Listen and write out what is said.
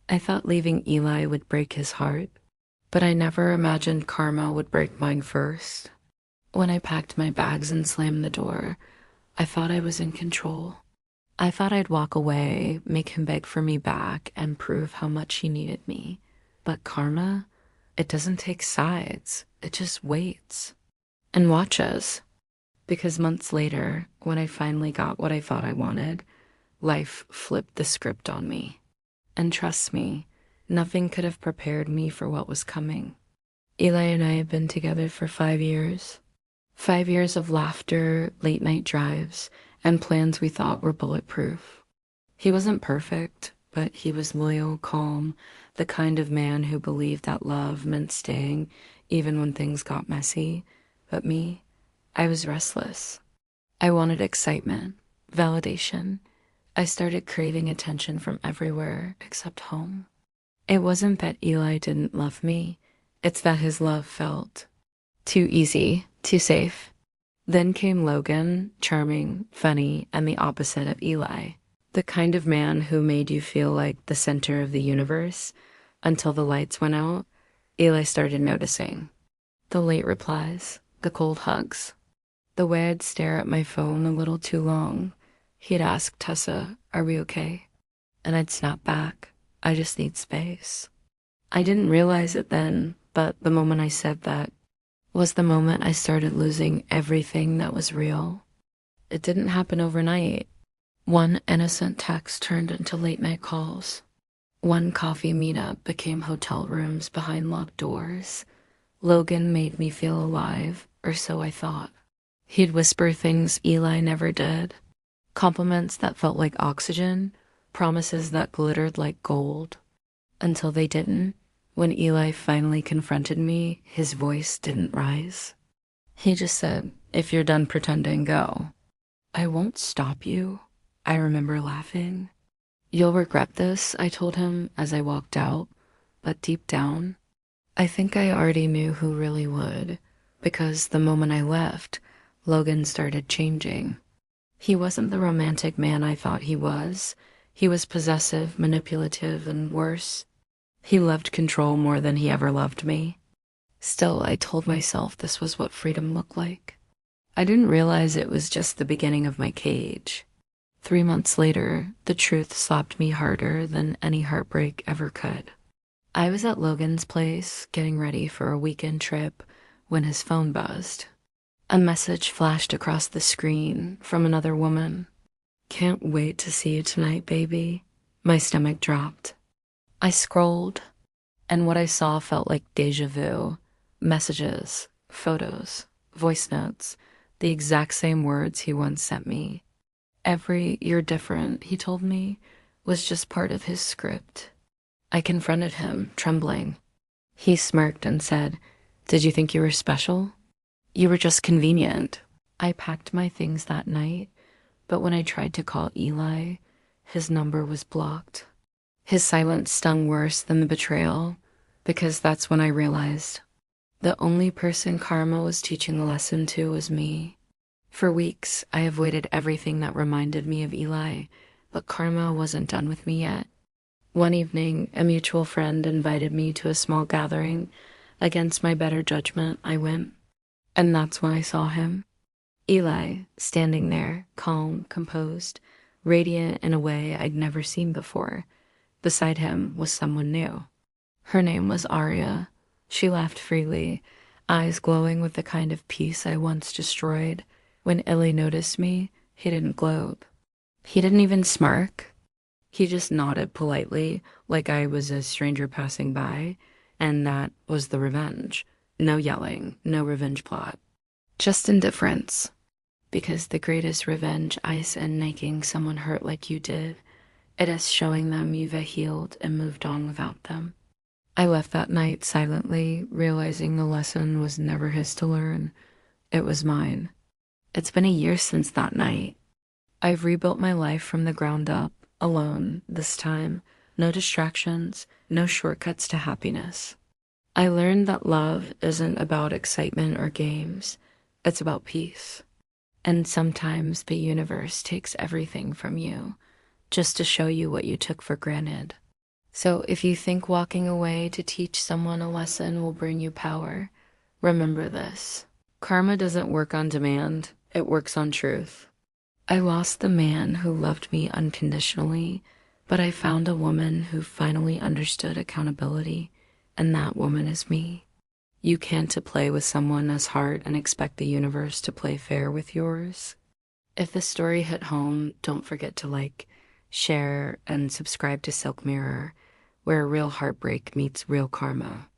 I thought leaving Eli would break his heart, but I never imagined karma would break mine first. When I packed my bags and slammed the door, I thought I was in control. I thought I'd walk away, make him beg for me back, and prove how much he needed me. But karma, it doesn't take sides, it just waits and watches. Because months later, when I finally got what I thought I wanted, life flipped the script on me. And trust me, nothing could have prepared me for what was coming. Eli and I have been together for 5 years. 5 years of laughter, late night drives, and plans we thought were bulletproof. He wasn't perfect, but he was loyal, calm, the kind of man who believed that love meant staying even when things got messy. But me, I was restless. I wanted excitement, validation. I started craving attention from everywhere except home. It wasn't that Eli didn't love me, it's that his love felt too easy, too safe. Then came Logan, charming, funny, and the opposite of Eli. The kind of man who made you feel like the center of the universe. Until the lights went out, Eli started noticing. The late replies, the cold hugs, the way I'd stare at my phone a little too long. He'd ask Tessa, "Are we okay?" And I'd snap back, "I just need space." I didn't realize it then, but the moment I said that was the moment I started losing everything that was real. It didn't happen overnight. One innocent text turned into late night calls. One coffee meetup became hotel rooms behind locked doors. Logan made me feel alive, or so I thought. He'd whisper things Eli never did. Compliments that felt like oxygen, promises that glittered like gold. Until they didn't. When Eli finally confronted me, his voice didn't rise. He just said, "If you're done pretending, go." "I won't stop you," I remember laughing. "You'll regret this," I told him as I walked out. But deep down, I think I already knew who really would, because the moment I left, Logan started changing. He wasn't the romantic man I thought he was. He was possessive, manipulative, and worse. He loved control more than he ever loved me. Still, I told myself this was what freedom looked like. I didn't realize it was just the beginning of my cage. 3 months later, the truth slapped me harder than any heartbreak ever could. I was at Logan's place, getting ready for a weekend trip, when his phone buzzed. A message flashed across the screen from another woman. "Can't wait to see you tonight, baby." My stomach dropped. I scrolled, and what I saw felt like deja vu. Messages, photos, voice notes, the exact same words he once sent me. Every "you're different," he told me, was just part of his script. I confronted him, trembling. He smirked and said, "Did you think you were special? You were just convenient." I packed my things that night, but when I tried to call Eli, his number was blocked. His silence stung worse than the betrayal, because that's when I realized the only person karma was teaching a lesson to was me. For weeks, I avoided everything that reminded me of Eli, but karma wasn't done with me yet. One evening, a mutual friend invited me to a small gathering. Against my better judgment, I went. And that's when I saw him. Eli, standing there, calm, composed, radiant in a way I'd never seen before. Beside him was someone new. Her name was Arya. She laughed freely, eyes glowing with the kind of peace I once destroyed. When Eli noticed me, he didn't gloat. He didn't even smirk. He just nodded politely, like I was a stranger passing by, and that was the revenge. No yelling, no revenge plot. Just indifference. Because the greatest revenge ice in making someone hurt like you did. It is showing them you've healed and moved on without them. I left that night silently, realizing the lesson was never his to learn. It was mine. It's been a year since that night. I've rebuilt my life from the ground up, alone, this time. No distractions, no shortcuts to happiness. I learned that love isn't about excitement or games. It's about peace. And sometimes the universe takes everything from you, just to show you what you took for granted. So if you think walking away to teach someone a lesson will bring you power, remember this. Karma doesn't work on demand, it works on truth. I lost the man who loved me unconditionally, but I found a woman who finally understood accountability, and that woman is me. You can't play with someone as hard and expect the universe to play fair with yours. If the story hit home, don't forget to like, share, and subscribe to SilkMirror, where real heartbreak meets real karma.